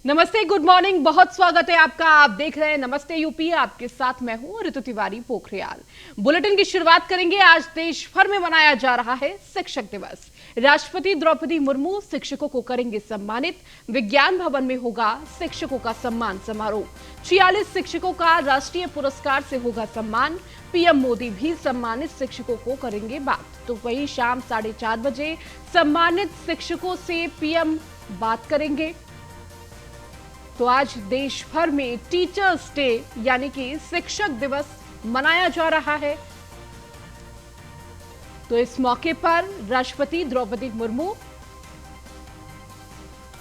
नमस्ते, good morning, बहुत स्वागत है आपका। आप देख रहे हैं नमस्ते यूपी। आपके साथ मैं हूं ऋतु तिवारी पोखरियाल। बुलेटिन की शुरुआत करेंगे। आज देश भर में मनाया जा रहा है शिक्षक दिवस। राष्ट्रपति द्रौपदी मुर्मू शिक्षकों को करेंगे सम्मानित। विज्ञान भवन में होगा शिक्षकों का सम्मान समारोह। 46 शिक्षकों का राष्ट्रीय पुरस्कार से होगा सम्मान। पीएम मोदी भी सम्मानित शिक्षकों को करेंगे बात। तो वही शाम 4:30 बजे सम्मानित शिक्षकों से पीएम बात करेंगे। तो आज देश भर में टीचर्स डे यानी कि शिक्षक दिवस मनाया जा रहा है। तो इस मौके पर राष्ट्रपति द्रौपदी मुर्मू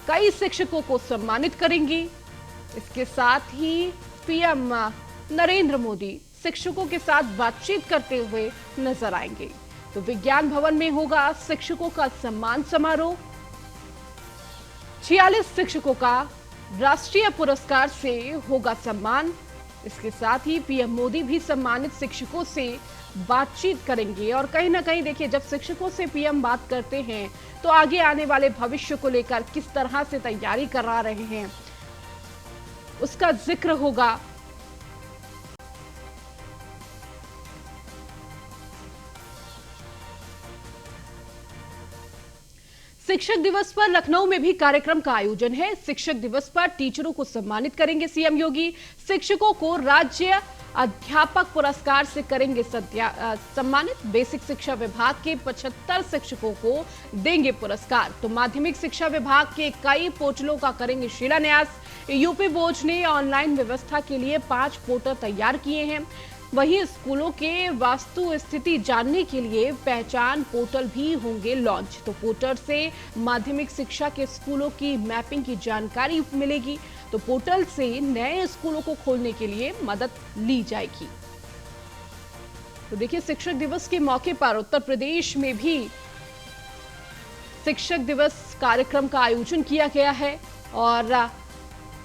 कई शिक्षकों को सम्मानित करेंगी। इसके साथ ही पीएम नरेंद्र मोदी शिक्षकों के साथ बातचीत करते हुए नजर आएंगे। तो विज्ञान भवन में होगा शिक्षकों का सम्मान समारोह। 46 शिक्षकों का राष्ट्रीय पुरस्कार से होगा सम्मान। इसके साथ ही पीएम मोदी भी सम्मानित शिक्षकों से बातचीत करेंगे। और कहीं ना कहीं देखिए, जब शिक्षकों से पीएम बात करते हैं तो आगे आने वाले भविष्य को लेकर किस तरह से तैयारी करा रहे हैं उसका जिक्र होगा। शिक्षक दिवस पर लखनऊ में भी कार्यक्रम का आयोजन है। शिक्षक दिवस पर टीचरों को सम्मानित करेंगे सीएम योगी। शिक्षकों को राज्य अध्यापक पुरस्कार से करेंगे सम्मानित। बेसिक शिक्षा विभाग के 75 शिक्षकों को देंगे पुरस्कार। तो माध्यमिक शिक्षा विभाग के कई पोर्टलों का करेंगे शिलान्यास। यूपी बोर्ड ने ऑनलाइन व्यवस्था के लिए 5 पोर्टल तैयार किए हैं। वहीं स्कूलों के वास्तु स्थिति जानने के लिए पहचान पोर्टल भी होंगे लॉन्च। तो पोर्टल से माध्यमिक शिक्षा के स्कूलों की मैपिंग की जानकारी मिलेगी। तो पोर्टल से नए स्कूलों को खोलने के लिए मदद ली जाएगी। तो देखिए, शिक्षक दिवस के मौके पर उत्तर प्रदेश में भी शिक्षक दिवस कार्यक्रम का आयोजन किया गया है और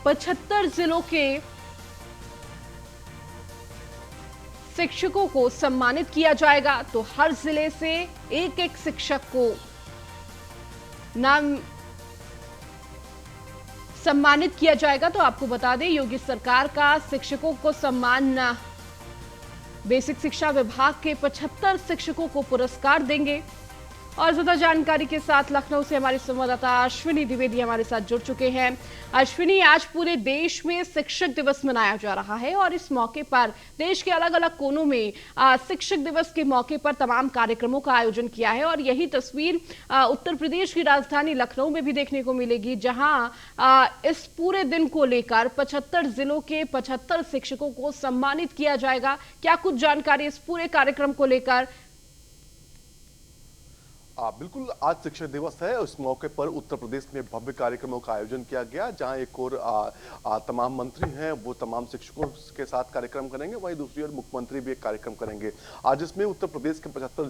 75 जिलों के शिक्षकों को सम्मानित किया जाएगा। तो हर जिले से एक एक शिक्षक को नाम सम्मानित किया जाएगा। तो आपको बता दें, योगी सरकार का शिक्षकों को सम्मान बेसिक शिक्षा विभाग के 75 शिक्षकों को पुरस्कार देंगे। और ज्यादा जानकारी के साथ लखनऊ से हमारे संवाददाता अश्विनी द्विवेदी हमारे साथ जुड़ चुके हैं। अश्विनी, आज पूरे देश में शिक्षक दिवस मनाया जा रहा है और इस मौके पर देश के अलग अलग कोनों में शिक्षक दिवस के मौके पर तमाम कार्यक्रमों का आयोजन किया है। और यही तस्वीर उत्तर प्रदेश की राजधानी लखनऊ में भी देखने को मिलेगी, जहां इस पूरे दिन को लेकर 75 जिलों के 75 शिक्षकों को सम्मानित किया जाएगा। क्या कुछ जानकारी इस पूरे कार्यक्रम को लेकर? बिल्कुल, आज शिक्षक दिवस है। उस मौके पर उत्तर प्रदेश में भव्य कार्यक्रमों का आयोजन किया गया, जहां एक और तमाम मंत्री हैं वो तमाम शिक्षकों के साथ कार्यक्रम करेंगे, वहीं दूसरी ओर मुख्यमंत्री भी एक कार्यक्रम करेंगे। आज इसमें उत्तर प्रदेश के 75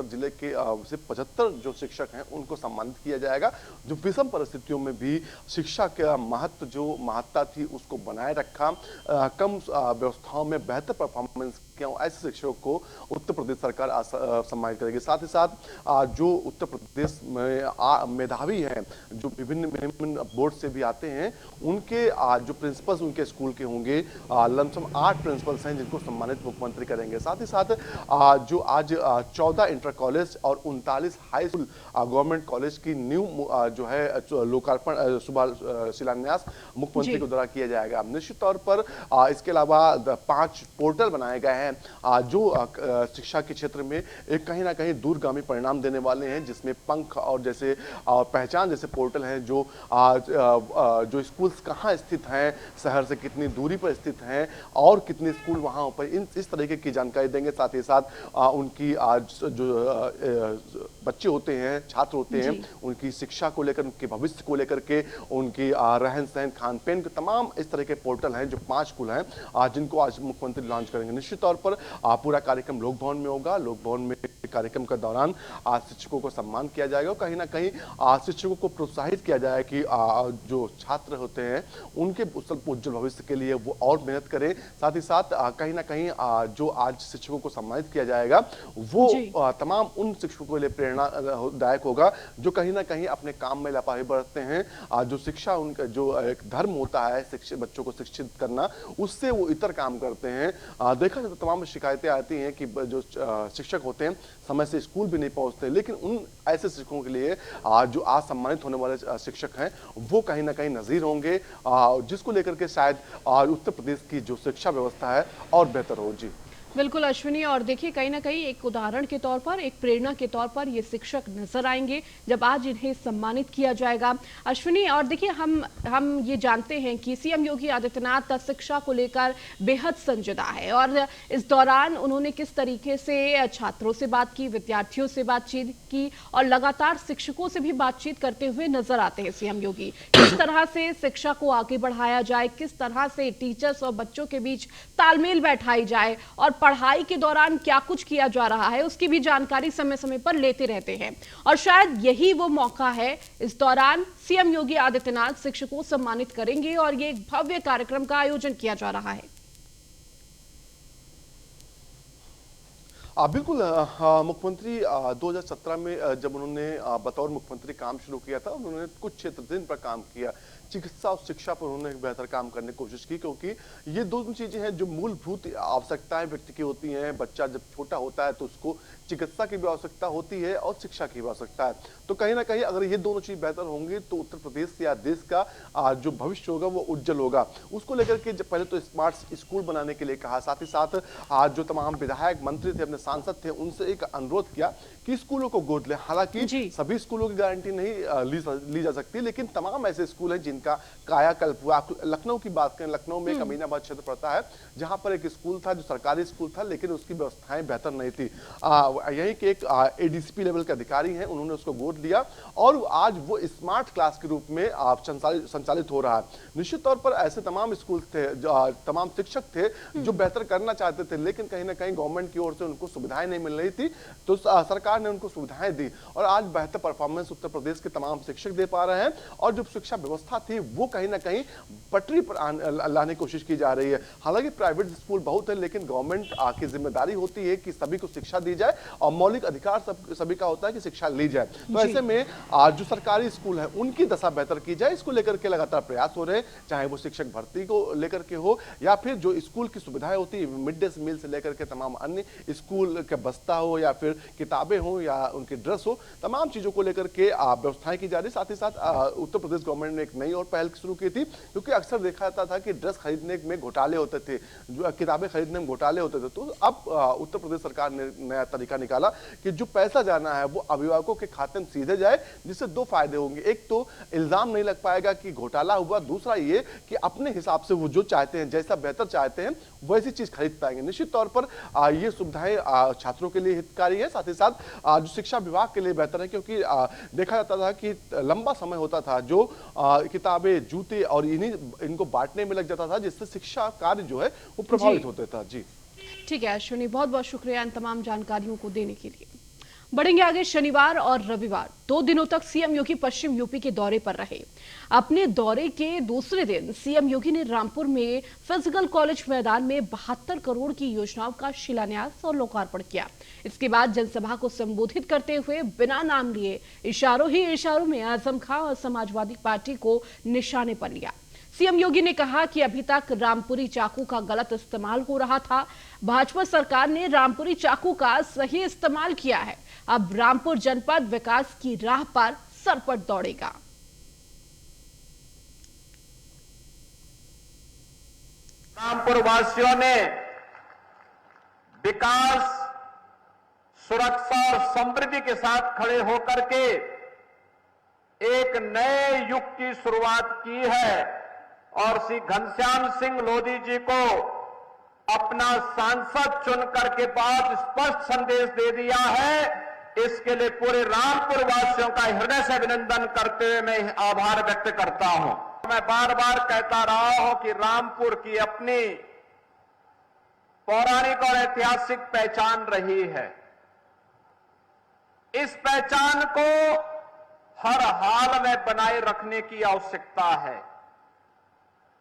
जिले के सिर्फ 75 जो शिक्षक हैं उनको सम्मानित किया जाएगा, जो विषम परिस्थितियों में भी शिक्षा का महत्व जो महत्ता थी उसको बनाए रखा, कम व्यवस्थाओं में बेहतर परफॉर्मेंस किया, ऐसे शिक्षकों को उत्तर प्रदेश सरकार सम्मानित करेगी। साथ ही साथ जो उत्तर प्रदेश में मेधावी हैं, जो विभिन्न बोर्ड से भी आते हैं, उनके जो प्रिंसिपल्स उनके स्कूल के होंगे, लमसम 8 प्रिंसिपल्स हैं जिनको सम्मानित मुख्यमंत्री करेंगे। साथ ही साथ जो आज 14 इंटर कॉलेज और 39 हाई स्कूल गवर्नमेंट कॉलेज की न्यू जो है लोकार्पण शिलान्यास मुख्यमंत्री के द्वारा किया जाएगा। निश्चित तौर पर इसके अलावा 5 पोर्टल बनाए गए हैं जो शिक्षा के क्षेत्र में एक कहीं ना कहीं दूरगामी परिणाम देने वाले हैं, जिसमें पंख और जैसे पहचान जैसे पोर्टल हैं, जो स्कूल्स कहाँ स्थित हैं, शहर से कितनी दूरी पर स्थित हैं और कितने स्कूल वहाँ पर, इस तरीके की जानकारी देंगे। साथ ही साथ उनकी जो बच्चे होते हैं, छात्र होते हैं, उनकी शिक्षा को लेकर, उनके भविष्य को लेकर के, उनकी रहन सहन, खान पीन के तमाम इस तरह के पोर्टल हैं जो 5 स्कूल हैं जिनको आज मुख्यमंत्री लॉन्च करेंगे। निश्चित तौर पर पूरा कार्यक्रम लोक भवन में होगा। लोक भवन में कार्यक्रम के दौरान आज शिक्षकों को सम्मान किया जाएगा और कहीं ना कहीं शिक्षकों को प्रोत्साहित किया जाए कि जो छात्र होते हैं उनके उज्जवल भविष्य के लिए वो और मेहनत करें। साथ ही साथ कहीं ना कहीं जो आज शिक्षकों को सम्मानित किया जाएगा वो तमाम उन शिक्षकों के लिए प्रेरणादायक होगा जो कहीं ना कहीं अपने काम में लापरवाही बरतते हैं। जो शिक्षा उनका जो एक धर्म होता है शिक्षित बच्चों को शिक्षित करना, उससे वो इतर काम करते हैं। देखा जाए तो तमाम शिकायतें आती हैं कि जो शिक्षक होते हैं समय से स्कूल भी नहीं पहुंचते, लेकिन उन ऐसे शिक्षकों के लिए जो आज सम्मानित होने वाले शिक्षक हैं वो कहीं ना कहीं नजीर होंगे, जिसको लेकर के शायद उत्तर प्रदेश की जो शिक्षा व्यवस्था है और बेहतर हो। जी बिल्कुल अश्विनी, और देखिए कहीं ना कहीं एक उदाहरण के तौर पर, एक प्रेरणा के तौर पर ये शिक्षक नजर आएंगे जब आज इन्हें सम्मानित किया जाएगा। अश्विनी, और देखिए हम ये जानते हैं कि सीएम योगी आदित्यनाथ शिक्षा को लेकर बेहद संजीदा है और इस दौरान उन्होंने किस तरीके से छात्रों से बात की, विद्यार्थियों से बातचीत की और लगातार शिक्षकों से भी बातचीत करते हुए नजर आते हैं सीएम योगी। किस तरह से शिक्षा को आगे बढ़ाया जाए, किस तरह से टीचर्स और बच्चों के बीच तालमेल बैठाई जाए और पढ़ाई के दौरान क्या कुछ किया जा रहा है उसकी भी जानकारी समय समय पर लेते रहते हैं। और शायद यही वो मौका है, इस दौरान सीएम योगी आदित्यनाथ शिक्षकों को सम्मानित करेंगे और ये एक भव्य कार्यक्रम का आयोजन किया जा रहा है। बिल्कुल, मुख्यमंत्री 2017 में जब उन्होंने बतौर मुख्यमंत्री काम शुरू किया था, उन्होंने कुछ क्षेत्र दिन पर काम किया। चिकित्सा और शिक्षा पर उन्होंने बेहतर काम करने की कोशिश की, क्योंकि ये दोनों चीजें हैं जो मूलभूत आवश्यकताएं व्यक्ति की होती हैं। बच्चा जब छोटा होता है तो उसको चिकित्सा की भी आवश्यकता होती है और शिक्षा की भी आवश्यकता है। तो कहीं ना कहीं अगर ये दोनों चीज बेहतर होंगी तो उत्तर प्रदेश या देश का जो भविष्य होगा वो उज्जवल होगा। उसको लेकर के जब पहले तो स्मार्ट स्कूल बनाने के लिए कहा, साथ ही साथ आज जो तमाम विधायक मंत्री थे, अपने सांसद थे, उनसे एक अनुरोध किया कि स्कूलों को गोद ले। हालांकि सभी स्कूलों की गारंटी नहीं ली जा सकती, लेकिन तमाम ऐसे स्कूल हैं जिनका कायाकल्प हुआ। लखनऊ की बात करें, लखनऊ में एक अमीनाबाद क्षेत्र पड़ता है जहां पर एक स्कूल था जो सरकारी स्कूल था, लेकिन उसकी व्यवस्थाएं बेहतर नहीं थी। यही के एक एडीसीपी लेवल के अधिकारी हैं, उन्होंने उसको गोद लिया और आज वो स्मार्ट क्लास के रूप में संचालित हो रहा है। निश्चित तौर पर ऐसे तमाम स्कूल थे, तमाम शिक्षक थे जो बेहतर करना चाहते थे, लेकिन कहीं ना कहीं गवर्नमेंट की ओर से उनको सुविधाएं नहीं मिल रही थी, तो सरकार ने उनको सुविधाएं दी और आज बेहतर परफॉर्मेंस उत्तर प्रदेश के तमाम शिक्षक दे पा रहे हैं। और जो शिक्षा व्यवस्था थी वो कहीं ना कहीं पटरी पर लाने की कोशिश की जा रही है। हालांकि प्राइवेट स्कूल बहुत है, लेकिन गवर्नमेंट की जिम्मेदारी होती है कि सभी को शिक्षा दी जाए और मौलिक अधिकार सभी का होता है कि शिक्षा ली जाए। तो ऐसे में आज जो सरकारी स्कूल है उनकी दशा बेहतर की जाए, इसको लेकर के लगातार प्रयास हो रहे हैं, चाहे वो शिक्षक भर्ती को लेकर के हो या फिर जो स्कूल की सुविधाएं होती है, मिड डे मील से लेकर के तमाम अन्य स्कूल का बस्ता हो या फिर किताबें हो या उनकी ड्रेस हो, तमाम चीजों को लेकर के व्यवस्थाएं की जा रही। साथ ही साथ उत्तर प्रदेश गवर्नमेंट ने एक नई और पहल शुरू की थी, क्योंकि अक्सर देखा जाता था कि ड्रेस खरीदने में घोटाले होते थे, जो किताबें खरीदने में घोटाले होते थे। तो अब उत्तर प्रदेश सरकार ने नया तरीका निकाला कि जो पैसा जाना है वो अभिभावकों के खाते में सीधे जाए, जिससे दो फायदे होंगे। एक तो इल्जाम नहीं लग पाएगा कि घोटाला हुआ, दूसरा ये कि अपने हिसाब से वो जो चाहते हैं, जैसा बेहतर चाहते हैं वैसी चीज खरीद पाएंगे। निश्चित तौर पर ये सुविधाएं छात्रों के लिए हितकारी है, साथ ही साथ जो शिक्षा विभाग के लिए बेहतर है, क्योंकि देखा जाता था कि लंबा समय होता था जो किताबें, जूते और इनको बांटने में लग जाता था, जिससे शिक्षा कार्य जो है वो प्रभावित होता था। जी ठीक है अश्विनी, बहुत बहुत शुक्रिया इन तमाम जानकारियों को देने के लिए। बढ़ेंगे आगे। शनिवार और रविवार 2 दिनों तक सीएम योगी पश्चिम यूपी के दौरे पर रहे। अपने दौरे के दूसरे दिन सीएम योगी ने रामपुर में फिजिकल कॉलेज मैदान में 72 करोड़ की योजनाओं का शिलान्यास और लोकार्पण किया। इसके बाद जनसभा को संबोधित करते हुए बिना नाम लिए इशारों ही इशारों में आजम खां और समाजवादी पार्टी को निशाने पर लिया। सीएम योगी ने कहा कि अभी तक रामपुरी चाकू का गलत इस्तेमाल हो रहा था, भाजपा सरकार ने रामपुरी चाकू का सही इस्तेमाल किया है। अब रामपुर जनपद विकास की राह पर सरपट दौड़ेगा। रामपुर वासियों ने विकास, सुरक्षा और समृद्धि के साथ खड़े होकर के एक नए युग की शुरुआत की है और श्री घनश्याम सिंह लोधी जी को अपना सांसद चुन करके बहुत स्पष्ट संदेश दे दिया है। इसके लिए पूरे रामपुर वासियों का हृदय से अभिनंदन करते हुए मैं आभार व्यक्त करता हूं। मैं बार बार कहता रहा हूं कि रामपुर की अपनी पौराणिक और ऐतिहासिक पहचान रही है। इस पहचान को हर हाल में बनाए रखने की आवश्यकता है।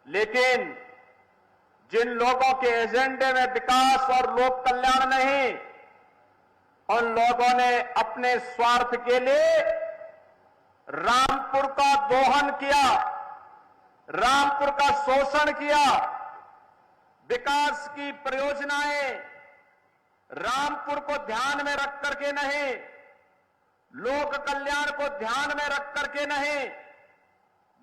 लेकिन जिन लोगों के एजेंडे में विकास और लोक कल्याण नहीं, उन लोगों ने अपने स्वार्थ के लिए रामपुर का दोहन किया, रामपुर का शोषण किया। विकास की परियोजनाएं रामपुर को ध्यान में रख करके नहीं, लोक कल्याण को ध्यान में रख करके नहीं,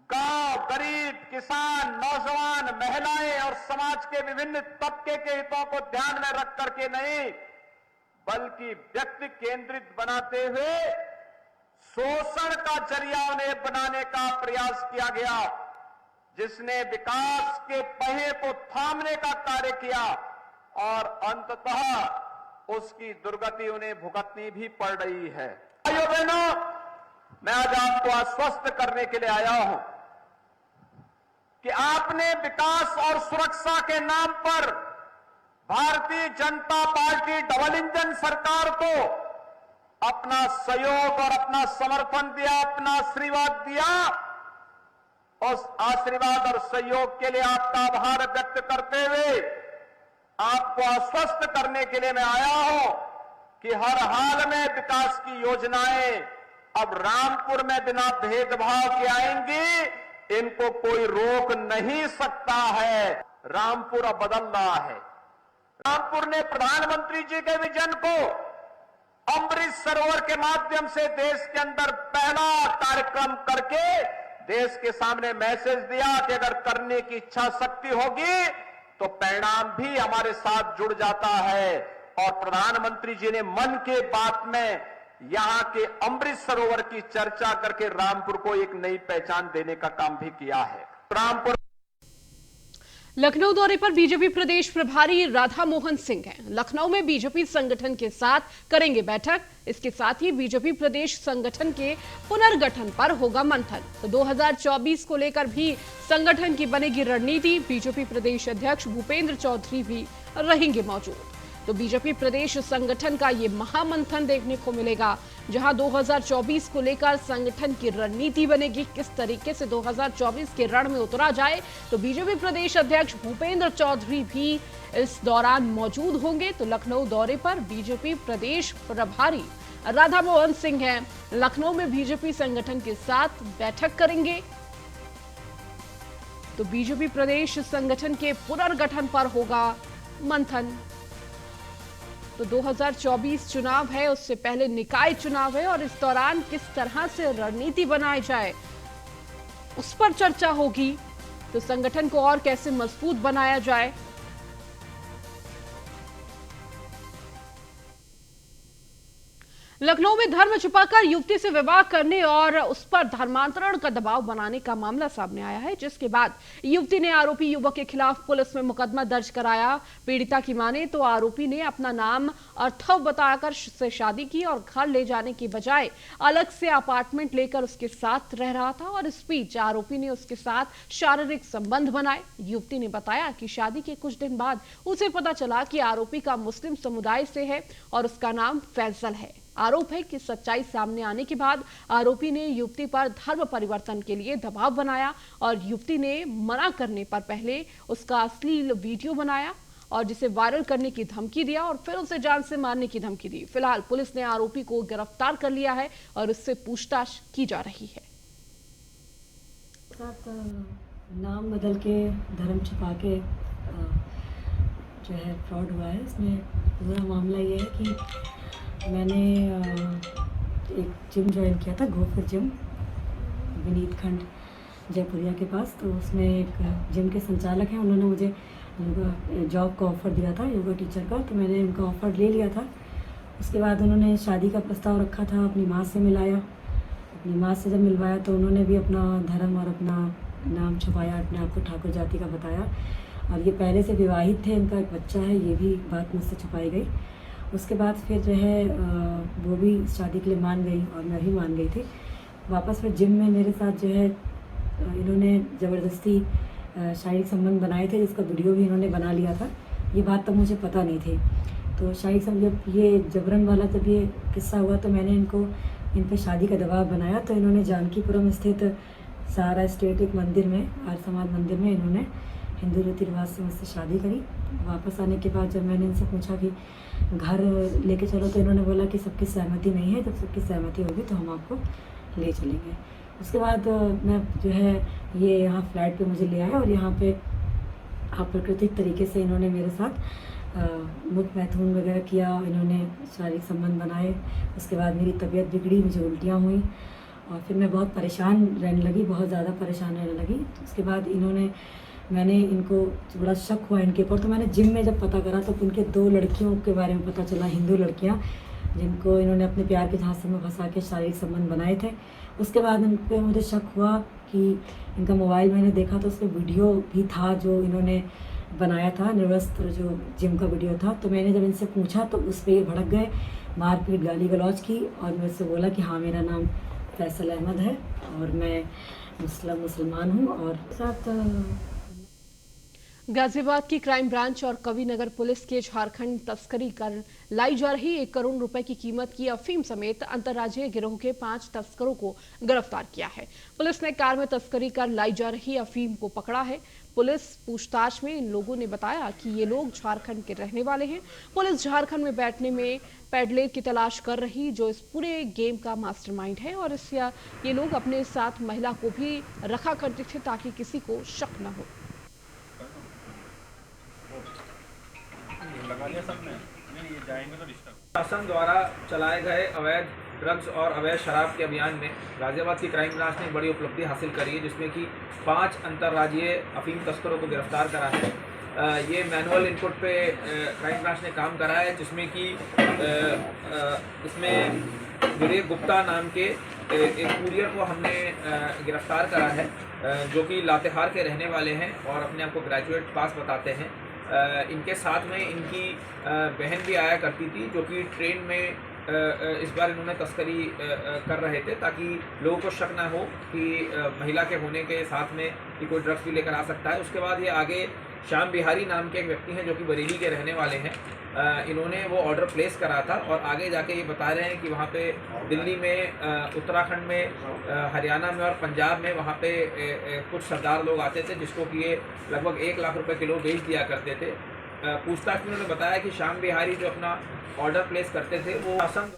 गांव, गरीब, किसान, नौजवान, महिलाएं और समाज के विभिन्न तबके के हितों को ध्यान में रख करके नहीं, बल्कि व्यक्ति केंद्रित बनाते हुए शोषण का जरिया उन्हें बनाने का प्रयास किया गया, जिसने विकास के पहिए को थामने का कार्य किया और अंततः उसकी दुर्गति उन्हें भुगतनी भी पड़ रही है। भाइयों बहनों, मैं आज आपको आश्वस्त करने के लिए आया हूं कि आपने विकास और सुरक्षा के नाम पर Bharatiya Janata party double engine सरकार को अपना सहयोग और अपना समर्थन दिया, अपना आशीर्वाद दिया। उस आशीर्वाद और सहयोग के लिए आपका आभार व्यक्त करते हुए आपको आश्वस्त करने के लिए मैं आया हूं कि हर हाल में विकास की योजनाएं अब रामपुर में बिना भेदभाव के आएंगी, इनको कोई रोक नहीं सकता है। रामपुर अब बदल रहा है। रामपुर ने प्रधानमंत्री जी के विजन को अमृत सरोवर के माध्यम से देश के अंदर पहला कार्यक्रम करके देश के सामने मैसेज दिया कि अगर करने की इच्छा शक्ति होगी तो परिणाम भी हमारे साथ जुड़ जाता है। और प्रधानमंत्री जी ने मन की बात में यहां के अमृत सरोवर की चर्चा करके रामपुर को एक नई पहचान देने का काम भी किया है। रामपुर लखनऊ दौरे पर बीजेपी प्रदेश प्रभारी राधा मोहन सिंह हैं। लखनऊ में बीजेपी संगठन के साथ करेंगे बैठक। इसके साथ ही बीजेपी प्रदेश संगठन के पुनर्गठन पर होगा मंथन। तो 2024 को लेकर भी संगठन की बनेगी रणनीति। बीजेपी प्रदेश अध्यक्ष भूपेंद्र चौधरी भी रहेंगे मौजूद। तो बीजेपी प्रदेश संगठन का ये महामंथन देखने को मिलेगा, जहां 2024 को लेकर संगठन की रणनीति बनेगी। किस तरीके से 2024 के रण में उतरा जाए, तो बीजेपी प्रदेश अध्यक्ष भूपेंद्र चौधरी भी इस दौरान मौजूद होंगे। तो लखनऊ दौरे पर बीजेपी प्रदेश प्रभारी राधा मोहन सिंह हैं, लखनऊ में बीजेपी संगठन के साथ बैठक करेंगे। तो बीजेपी प्रदेश संगठन के पुनर्गठन पर होगा मंथन। तो 2024 चुनाव है, उससे पहले निकाय चुनाव है और इस दौरान किस तरह से रणनीति बनाई जाए उस पर चर्चा होगी। तो संगठन को और कैसे मजबूत बनाया जाए। लखनऊ में धर्म छिपाकर युवती से विवाह करने और उस पर धर्मांतरण का दबाव बनाने का मामला सामने आया है, जिसके बाद युवती ने आरोपी युवक के खिलाफ पुलिस में मुकदमा दर्ज कराया। पीड़िता की माने तो आरोपी ने अपना नाम अर्थव बताकर से शादी की और घर ले जाने की बजाय अलग से अपार्टमेंट लेकर उसके साथ रह रहा था और इस बीच आरोपी ने उसके साथ शारीरिक संबंध बनाए। युवती ने बताया कि शादी के कुछ दिन बाद उसे पता चला कि आरोपी का मुस्लिम समुदाय से है और उसका नाम फैजल है। आरोप है कि सच्चाई सामने आने के बाद आरोपी ने युवती पर धर्म परिवर्तन के लिए दबाव बनाया और युवती ने मना करने पर पहले उसका अश्लील वीडियो बनाया और जिसे वायरल करने की धमकी दिया और फिर उसे जान से मारने की धमकी दी। फिलहाल पुलिस ने आरोपी को गिरफ्तार कर लिया है और उससे पूछताछ की जा रही है। नाम बदल के धर्म छिपा के जो है फ्रॉड हुआ है। इसमें पूरा मामला ये है कि मैंने एक जिम ज्वाइन किया था, गोफर जिम, विनीत खंड जयपुरिया के पास। तो उसमें एक जिम के संचालक हैं, उन्होंने मुझे योगा जॉब का ऑफ़र दिया था, योगा टीचर का। तो मैंने उनका ऑफ़र ले लिया था। उसके बाद उन्होंने शादी का प्रस्ताव रखा था, अपनी माँ से मिलाया। अपनी माँ से जब मिलवाया तो उन्होंने भी अपना धर्म और अपना नाम छुपाया, अपने आप को ठाकुर जाति का बताया। और ये पहले से विवाहित थे, इनका एक बच्चा है, ये भी बात मुझसे छुपाई गई। उसके बाद फिर जो है वो भी शादी के लिए मान गई और मैं भी मान गई थी। वापस फिर जिम में मेरे साथ जो है इन्होंने ज़बरदस्ती शारीरिक संबंध बनाए थे, जिसका वीडियो भी इन्होंने बना लिया था। ये बात तब मुझे पता नहीं थी। तो शाही साहब जब ये जबरन वाला जब ये किस्सा हुआ तो मैंने इन पे शादी का दबाव बनाया, तो इन्होंने जानकीपुरम स्थित सहारा स्टेट एक मंदिर में, आर्य समाज मंदिर में इन्होंने हिंदू रीति रिवाज से मुझसे शादी करी। वापस आने के बाद जब मैंने इनसे पूछा कि घर लेके चलो, तो इन्होंने बोला कि सबकी सहमति नहीं है, जब सबकी सहमति होगी तो हम आपको ले चलेंगे। उसके बाद मैं जो है ये यहाँ फ्लैट पे मुझे ले आए और यहाँ पे प्राकृतिक तरीके से इन्होंने मेरे साथ मुख मैथुन वगैरह किया, इन्होंने शारीरिक संबंध बनाए। उसके बाद मेरी तबीयत बिगड़ी, मुझे उल्टियाँ हुई और फिर मैं बहुत परेशान रहने लगी, बहुत ज़्यादा परेशान रहने लगी। तो उसके बाद मैंने इनको बड़ा शक हुआ इनके ऊपर, तो मैंने जिम में जब पता करा तो इनके 2 लड़कियों के बारे में पता चला, हिंदू लड़कियां जिनको इन्होंने अपने प्यार के झांसे में फंसा के शारीरिक संबंध बनाए थे। उसके बाद इन पर मुझे शक हुआ कि इनका मोबाइल मैंने देखा तो उसमें वीडियो भी था जो इन्होंने बनाया था, निर्वस्त्र जो जिम का वीडियो था। तो मैंने जब इनसे पूछा तो उस पर ये भड़क गए, मारपीट गाली गलौज की और मुझसे बोला कि हाँ मेरा नाम फैसल अहमद है और मैं मुसलमान हूँ। और साथ गाजियाबाद की क्राइम ब्रांच और कविनगर पुलिस के झारखंड तस्करी कर लाई जा रही 1 करोड़ रुपए की कीमत की अफीम समेत अंतर्राज्यीय गिरोह के 5 तस्करों को गिरफ्तार किया है। पुलिस ने कार में तस्करी कर लाई जा रही अफीम को पकड़ा है। पुलिस पूछताछ में इन लोगों ने बताया कि ये लोग झारखंड के रहने वाले हैं। पुलिस झारखंड में बैठने में पैडलर की तलाश कर रही जो इस पूरे गेम का मास्टरमाइंड है और ये लोग अपने साथ महिला को भी रखा करते थे ताकि किसी को शक न हो। शासन द्वारा चलाए गए अवैध ड्रग्स और अवैध शराब के अभियान में गाजियाबाद की क्राइम ब्रांच ने बड़ी उपलब्धि हासिल करी है, जिसमें कि 5 अंतर्राज्यीय अफीम तस्करों को गिरफ्तार करा है। ये मैनुअल इनपुट पे क्राइम ब्रांच ने काम करा है, जिसमें कि इसमें विवेक गुप्ता नाम के एक कुरियर को हमने गिरफ्तार करा है, जो कि लातेहार के रहने वाले हैं और अपने आप को ग्रेजुएट पास बताते हैं। इनके साथ में इनकी बहन भी आया करती थी, जो कि ट्रेन में इस बार इन्होंने तस्करी कर रहे थे ताकि लोगों को शक ना हो कि महिला के होने के साथ में कि कोई ड्रग्स भी लेकर आ सकता है। उसके बाद ये आगे श्याम बिहारी नाम के एक व्यक्ति हैं जो कि बरेली के रहने वाले हैं। इन्होंने वो ऑर्डर प्लेस करा था और आगे जाके ये बता रहे हैं कि वहाँ पे दिल्ली में, उत्तराखंड में, हरियाणा में और पंजाब में वहाँ पे कुछ सरदार लोग आते थे जिसको कि ये लगभग 1 लाख रुपए किलो बेच दिया करते थे। पूछताछ में उन्होंने बताया कि श्याम बिहारी जो अपना ऑर्डर प्लेस करते थे वो शासन।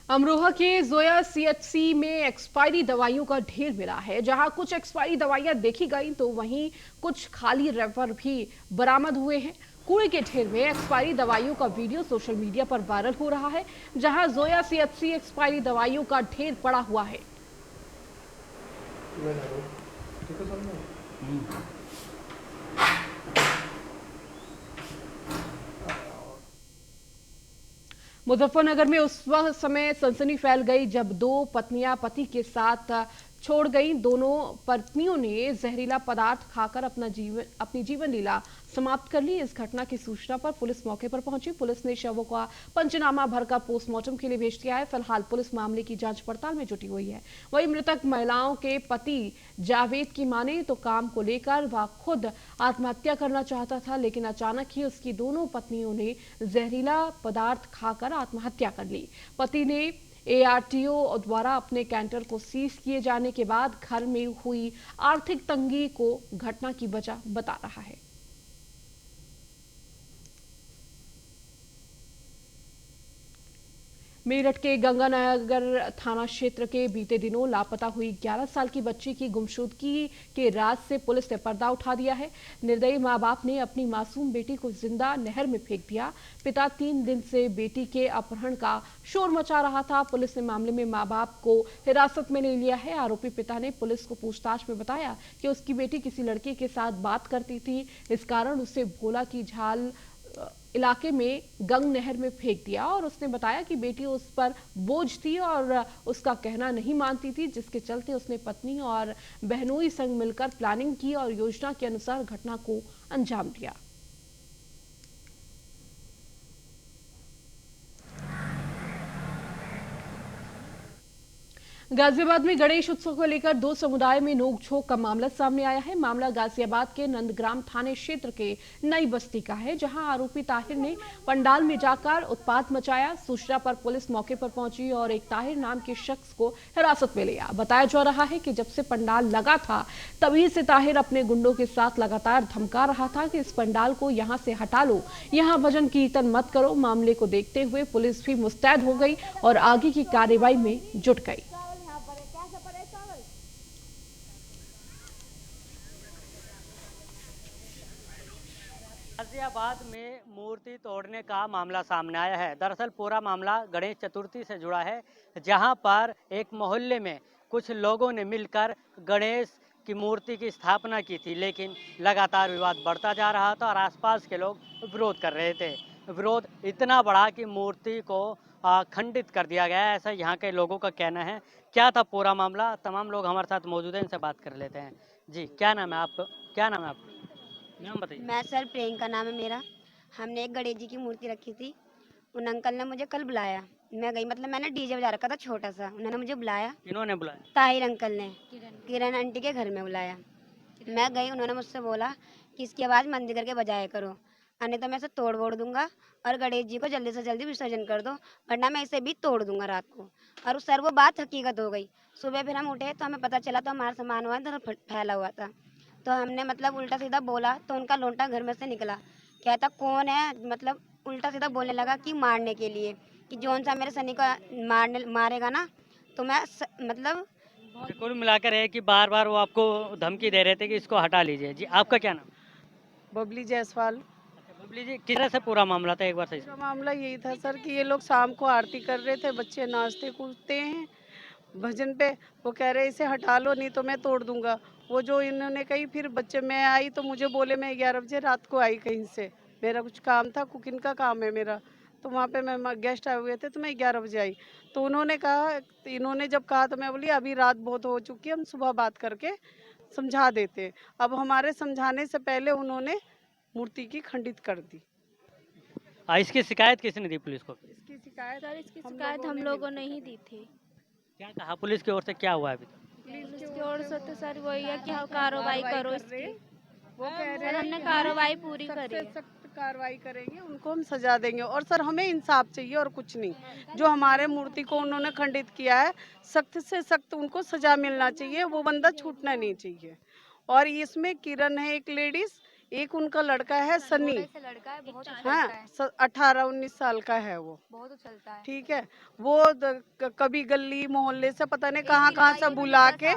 अमरोहा के जोया सीएचसी में एक्सपायरी दवाइयों का ढेर मिला है। जहां कुछ एक्सपायरी दवाइयां देखी गई तो वहीं कुछ खाली रैपर भी बरामद हुए हैं। कूड़े के ढेर में एक्सपायरी दवाइयों का वीडियो सोशल मीडिया पर वायरल हो रहा है, जहां जोया सीएचसी एक्सपायरी दवाइयों का ढेर पड़ा हुआ है। मुजफ्फरनगर में उस वक्त समय सनसनी फैल गई जब 2 पत्नियां पति के साथ छोड़ गई। दोनों पत्नियों ने जहरीला पदार्थ खाकर अपनी जीवन लीला समाप्त कर ली। इस घटना की सूचना पर पुलिस मौके पर पहुंची। पुलिस ने शवों का पंचनामा भरकर पोस्टमार्टम के लिए भेज दिया है। फिलहाल पुलिस मामले की जांच पड़ताल में जुटी हुई है। वहीं मृतक महिलाओं के पति जावेद की माने तो काम को लेकर वह खुद आत्महत्या करना चाहता था, लेकिन अचानक ही उसकी दोनों पत्नियों ने जहरीला पदार्थ खाकर आत्महत्या कर ली। पति ने एआरटीओ द्वारा अपने कैंटर को सीज किए जाने के बाद घर में हुई आर्थिक तंगी को घटना की वजह बता रहा है। मेरठ के गंगानगर थाना क्षेत्र के बीते दिनों लापता हुई 11 साल की बच्ची की गुमशुदगी के राज से पुलिस ने पर्दा उठा दिया है। निर्दयी मां बाप ने अपनी मासूम बेटी को जिंदा नहर में फेंक दिया। पिता 3 दिन से बेटी के अपहरण का शोर मचा रहा था। पुलिस ने मामले में मां बाप को हिरासत में ले लिया है। आरोपी पिता ने पुलिस को पूछताछ में बताया कि उसकी बेटी किसी लड़के के साथ बात करती थी, इस कारण उसे भोला की झाल इलाके में गंग नहर में फेंक दिया और उसने बताया कि बेटी उस पर बोझ थी और उसका कहना नहीं मानती थी, जिसके चलते उसने पत्नी और बहनोई संग मिलकर प्लानिंग की और योजना के अनुसार घटना को अंजाम दिया। गाजियाबाद में गणेश उत्सव को लेकर दो समुदाय में नोकझोंक का मामला सामने आया है। मामला गाजियाबाद के नंदग्राम थाने क्षेत्र के नई बस्ती का है, जहां आरोपी ताहिर ने पंडाल में जाकर उत्पात मचाया। सूचना पर पुलिस मौके पर पहुंची और एक ताहिर नाम के शख्स को हिरासत में लिया। बताया जा रहा है कि जब से पंडाल लगा था तभी से ताहिर अपने गुंडों के साथ लगातार धमका रहा था कि इस पंडाल को यहां से हटा लो, यहां भजन कीर्तन मत करो। मामले को देखते हुए पुलिस भी मुस्तैद हो गई और आगे की कार्रवाई में जुट गई। गाजियाबाद में मूर्ति तोड़ने का मामला सामने आया है। दरअसल पूरा मामला गणेश चतुर्थी से जुड़ा है, जहां पर एक मोहल्ले में कुछ लोगों ने मिलकर गणेश की मूर्ति की स्थापना की थी, लेकिन लगातार विवाद बढ़ता जा रहा था और आसपास के लोग विरोध कर रहे थे। विरोध इतना बड़ा कि मूर्ति को खंडित कर दिया गया है, ऐसा यहाँ के लोगों का कहना है। क्या था पूरा मामला, तमाम लोग हमारे साथ मौजूद हैं, इनसे बात कर लेते हैं। जी, क्या नाम है आपका? क्या नाम है आपका? नाम बताइए। मैं सर प्रियंका नाम है मेरा। हमने एक गणेश जी की मूर्ति रखी थी। उन अंकल ने मुझे कल बुलाया, मैं गई, मतलब मैंने डीजे बजा रखा था छोटा सा। उन्होंने मुझे बुलाया। किन्होंने बुलाया? ताहिर अंकल ने किरण आंटी के घर में बुलाया। मैं गई, उन्होंने मुझसे बोला कि इसकी आवाज़ मंद करके बजाया करो, अन्य तो मैं इसे तोड़ फोड़ दूंगा और गणेश जी को जल्दी से जल्दी विसर्जन कर दो, वरना मैं इसे भी तोड़ दूंगा रात को। और सर वो बात हकीकत हो गई। सुबह फिर हम उठे तो हमें पता चला तो हमारा सामान हुआ इधर फैला हुआ था। तो हमने मतलब उल्टा सीधा बोला तो उनका लोंटा घर में से निकला, कहता कौन है, मतलब उल्टा सीधा बोलने लगा कि मारने के लिए, कि जौन सा मेरे सनी को मारेगा ना तो मैं मतलब। कुल मिलाकर है कि बार बार वो आपको धमकी दे रहे थे कि इसको हटा लीजिए। जी, आपका क्या नाम? बबली जायसवाल। बबली जी, किस तरह से पूरा मामला था, एक बार सही? पूरा मामला यही था सर कि ये लोग शाम को आरती कर रहे थे, बच्चे नाचते कूदते हैं भजन पे, वो कह रहे इसे हटा लो नहीं तो मैं तोड़ दूंगा। वो जो इन्होंने कही, फिर बच्चे मैं आई तो मुझे बोले, मैं 11 बजे रात को आई कहीं से, मेरा कुछ काम था, कुकिंग का काम है मेरा, तो वहाँ पे मैं गेस्ट आए हुए थे तो मैं 11 बजे आई। तो उन्होंने कहा, इन्होंने जब कहा तो मैं बोली अभी रात बहुत हो चुकी है, हम सुबह बात करके समझा देते। अब हमारे समझाने से पहले उन्होंने मूर्ति की खंडित कर दी। इसकी शिकायत किसने दी पुलिस को? इसकी शिकायत हम लोगों ने ही दी थी। क्या कहा पुलिस की ओर से, क्या हुआ अभी तक? पुलिस की ओर से तो सर वही है कि हाँ कार्रवाई करो इसकी। वो कह रहे सर हैं हमने कार्रवाई पूरी करी है। सख्त कार्रवाई करेंगे, उनको हम सजा देंगे। और सर हमें इंसाफ चाहिए और कुछ नहीं। जो हमारे मूर्ति को उन्होंने खंडित किया है, सख्त से सख्त उनको सजा मिलना चाहिए, वो बंदा छूटना नहीं चाहिए। और इसमें किरण है एक लेडीज, एक उनका लड़का है सनी, हाँ 18-19 साल का है, वो बहुत उछलता है। ठीक है, वो कभी गली मोहल्ले से पता नहीं कहाँ से बुला के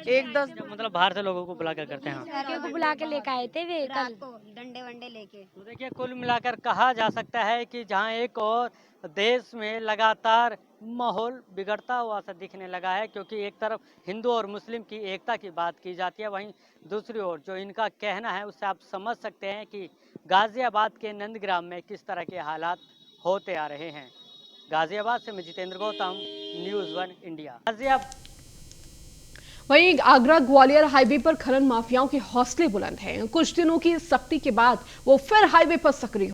एक 10 मतलब बाहर से लोगों को बुला कर करते हैं। लड़के को बुला के लेके आए थे वे कल, डंडे वंडे लेके। तो देखिए, कुल मिलाकर कहा जा सकता है कि जहां एक और देश में लगातार माहौल बिगड़ता हुआ सा दिखने लगा है, क्योंकि एक तरफ हिंदू और मुस्लिम की एकता की बात की जाती है, वहीं दूसरी ओर जो इनका कहना है उससे आप समझ सकते हैं कि गाजियाबाद के नंदग्राम में किस तरह के हालात होते आ रहे हैं। गाजियाबाद से मैं जितेंद्र गौतम, न्यूज़ 1 इंडिया। वहीं आगरा ग्वालियर हाईवे पर खनन माफियाओं के हौसले बुलंद हैं। कुछ दिनों की सख्ती के बाद वो फिर हाईवे पर सक्रिय